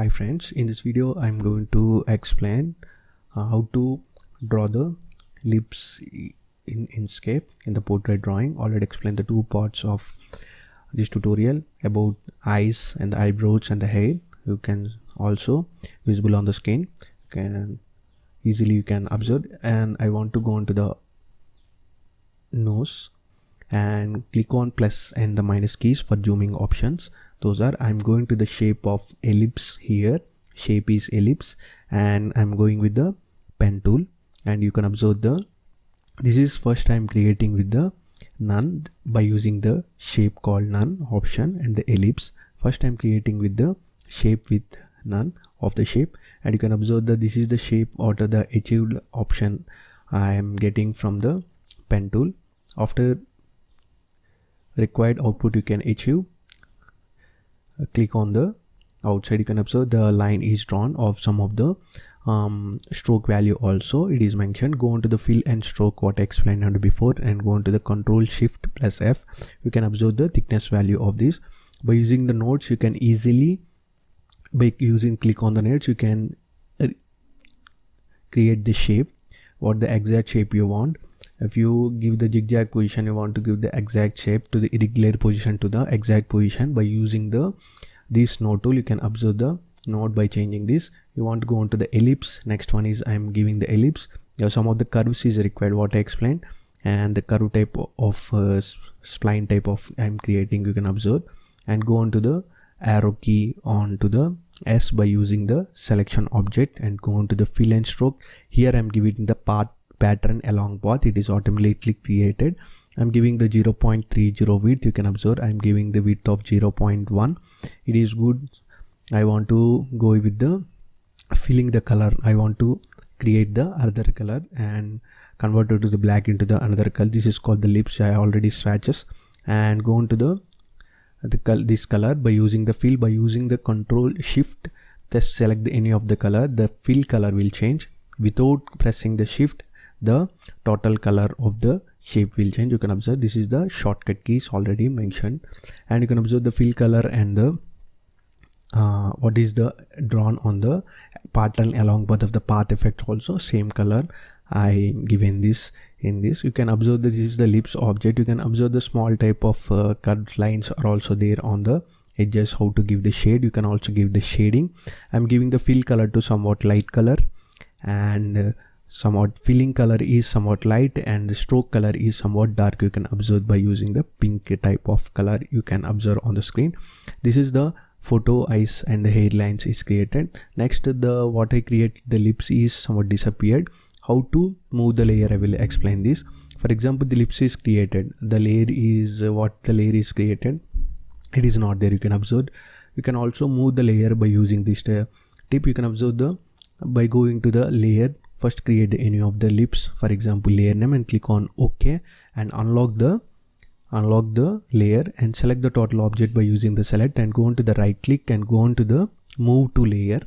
Hi friends, in this video I'm going to explain how to draw the lips in Inkscape in the portrait drawing. Already explained the two parts of this tutorial about eyes and the eyebrows and the hair. You can also visible on the screen, you can observe. And I want to go into the nose and click on plus and the minus keys for zooming options. Those are, I'm going to the shape of ellipse here. Shape is ellipse, and I'm going with the pen tool, and you can observe this is first I'm creating with the none by using the shape called none option and the ellipse. First I'm creating with the shape with none of the shape, and you can observe that this is the shape or the achieved option I am getting from the pen tool. After required output you can achieve, click on the outside. You can observe the line is drawn of some of the stroke value also it is mentioned. Go on to the fill and stroke what I explained before, and go on to the control shift plus F. You can observe the thickness value of this. By using the nodes you can easily, by using click on the nodes, you can create the shape, what the exact shape you want. If you give the zigzag position, you want to give the exact shape to the irregular position to the exact position. By using this node tool you can observe the node by changing this. You want to go on to the ellipse. Next one is I'm giving the ellipse. Some of the curves is required what I explained, and the curve type of spline type of I'm creating, you can observe. And go on to the arrow key on to the S by using the selection object, and go on to the fill and stroke. Here I'm giving the pattern along path, it is automatically created. I'm giving the 0.30 width. You can observe I'm giving the width of 0.1. it is good. I want to go with the filling the color. I want to create the other color and convert it to the black into the another color. This is called the lips. I already swatches, and go into this color by using the fill. By using the control shift, just select any of the color. The fill color will change. Without pressing the shift, the total color of the shape will change. You can observe this is the shortcut keys already mentioned, and you can observe the fill color and the what is the drawn on the pattern along path of the path effect also same color I given this in this. You can observe that this is the lips object. You can observe the small type of curved lines are also there on the edges. How to give the shade, you can also give the shading. I'm giving the fill color to somewhat light color, and somewhat filling color is somewhat light, and the stroke color is somewhat dark. You can observe by using the pink type of color you can observe on the screen. This is the photo eyes and the hairlines is created. Next the what I create the lips is somewhat disappeared. How to move the layer I will explain this. For example, the lips is created, the layer is what the layer is created, it is not there. You can observe. You can also move the layer by using this tip. You can observe by going to the layer, first create any of the lips, for example layer name, and click on OK, and unlock the layer and select the total object by using the select, and go on to the right click and go on to the move to layer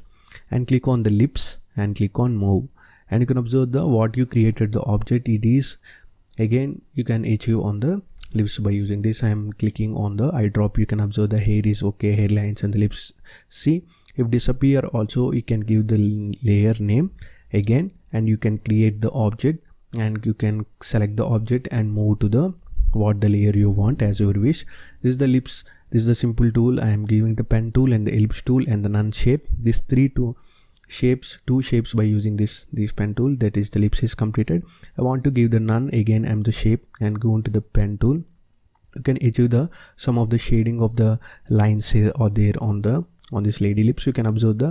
and click on the lips and click on move, and you can observe what you created the object it is. Again you can achieve on the lips by using this. I am clicking on the eye drop. You can observe the hair is okay, hairlines and the lips. See, if disappear also you can give the layer name again, and you can create the object, and you can select the object and move to the what the layer you want as your wish. This is the lips. This is the simple tool. I am giving the pen tool and the ellipse tool and the none shape. These two shapes by using this pen tool, that is the lips is completed. I want to give the none. Again I'm the shape and go into the pen tool. You can achieve some of the shading of the lines here or there on this lady lips. You can observe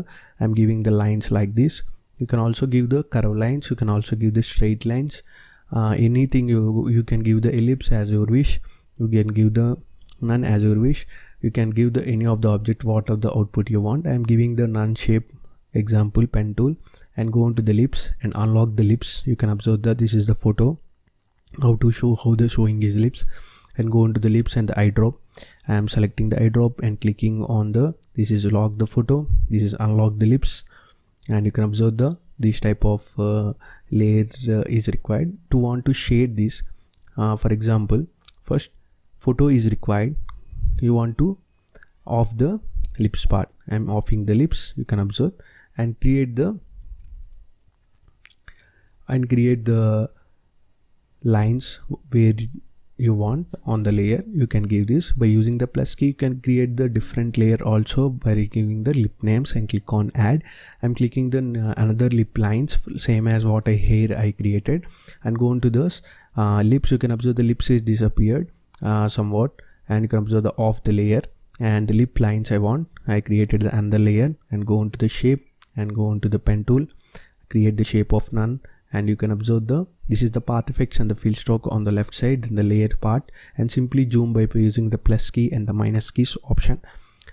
I'm giving the lines like this. You can also give the curve lines. You can also give the straight lines. Anything you can give the ellipse as your wish. You can give the none as your wish. You can give any of the object what of the output you want. I am giving the none shape example pen tool, and go into the lips and unlock the lips. You can observe that this is the photo, how to show how the showing is lips, and go into the lips and the eye drop. I am selecting the eye drop and clicking on this is lock the photo, this is unlock the lips, and you can observe this type of layer is required. To want to shade this, for example first photo is required, you want to off the lips part. I'm offing the lips, you can observe, and create the lines where you want on the layer. You can give this by using the plus key. You can create the different layer also by giving the lip names and click on add. I'm clicking the another lip lines, same as what I created, and go into this lips. You can observe the lips is disappeared somewhat, and you can observe the off the layer, and the lip lines I created the another layer, and go into the shape and go into the pen tool, create the shape of none, and you can observe this is the path effects and the fill stroke on the left side in the layer part, and simply zoom by using the plus key and the minus keys option,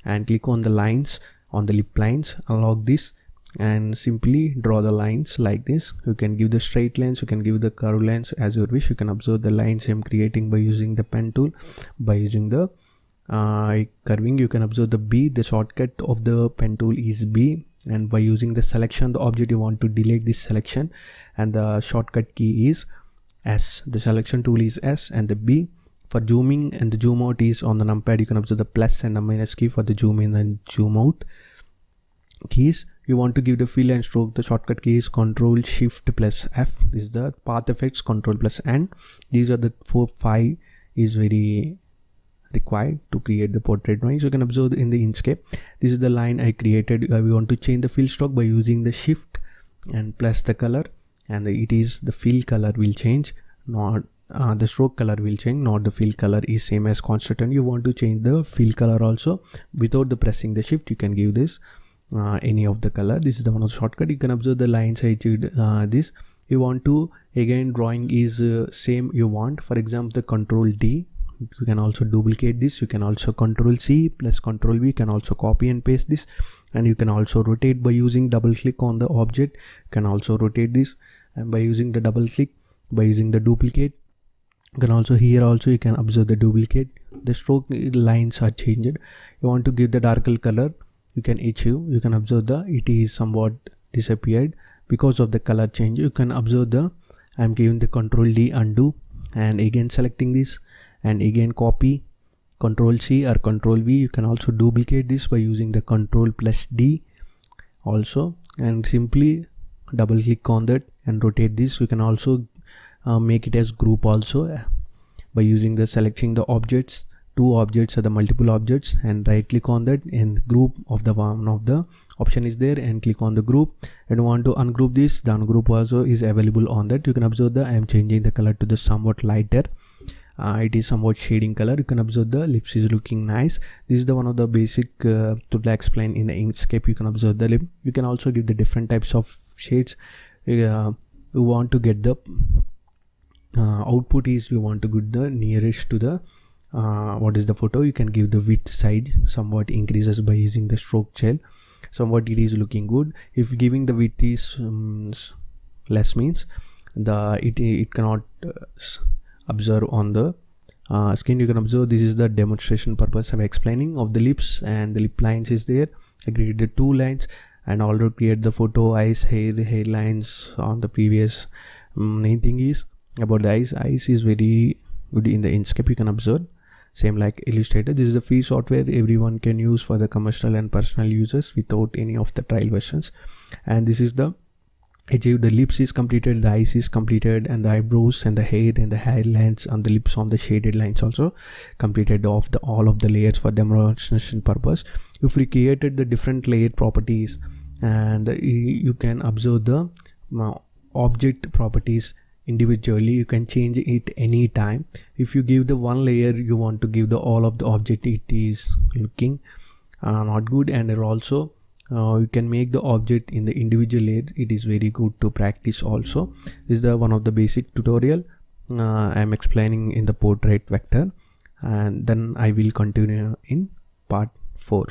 and click on the lines on the lip lines, unlock this, and simply draw the lines like this. You can give the straight lines, you can give the curve lines as you wish. You can observe the lines I'm creating by using the pen tool. By using the curving, you can observe the B, the shortcut of the pen tool is B, and by using the selection the object, you want to delete this selection, and the shortcut key is S. The selection tool is S, and the B for zooming and the zoom out is on the numpad. You can observe the plus and the minus key for the zoom in and zoom out keys. You want to give the fill and stroke, the shortcut key is Ctrl Shift plus F. This is the path effects, Ctrl plus N. These are the 4-5 is very required to create the portrait drawings. You can observe in the Inkscape, this is the line I created. We want to change the fill stroke by using the shift and plus the color, and it is the fill color will change, not the stroke color will change, not the fill color is same as constant. And you want to change the fill color also without the pressing the shift. You can give this any of the color. This is the one of the shortcut. You can observe the lines I did this. You want to again drawing is same you want, for example the Ctrl D. You can also duplicate this. You can also Ctrl C plus Ctrl V. You can also copy and paste this, and you can also rotate by using double click on the object. You can also rotate this, and by using the double click, by using the duplicate, you can also here also you can observe the duplicate. The stroke lines are changed. You want to give the darker color, you can achieve. You can observe it is somewhat disappeared because of the color change. You can observe I'm giving the Ctrl D undo, and again selecting this, and again copy, Ctrl C or Ctrl V. You can also duplicate this by using the Ctrl plus D also, and simply double click on that and rotate this. You can also make it as group also by using the selecting the objects, two objects or the multiple objects, and right click on that, and group of the one of the option is there, and click on the group, and want to ungroup this. The ungroup also is available on that. You can observe I am changing the color to the somewhat lighter. It is somewhat shading color. You can observe the lips is looking nice. This is the one of the basic to explain in the Inkscape. You can observe the lip. You can also give the different types of shades. You want to get the output is you want to get the nearest to the what is the photo. You can give the width size somewhat increases by using the stroke gel. Somewhat it is looking good. If giving the width is less means it cannot observe on the screen. You can observe this is the demonstration purpose of explaining of the lips, and the lip lines is there. I created the two lines and already create the photo, eyes, hair lines on the previous. Main thing is about the eyes is very good in the Inkscape. You can observe same like Illustrator. This is the free software everyone can use for the commercial and personal users without any of the trial versions. And this is the achieve the lips is completed, the eyes is completed, and the eyebrows and the hair and the hairlines on the lips on the shaded lines also completed of the all of the layers for demonstration purpose. If we created the different layer properties, and you can observe the object properties individually. You can change it anytime. If you give the one layer, you want to give the all of the object, it is looking not good. And also you can make the object in the individual layer. It is very good to practice also. This is the one of the basic tutorial I am explaining in the portrait vector, and then I will continue in part 4.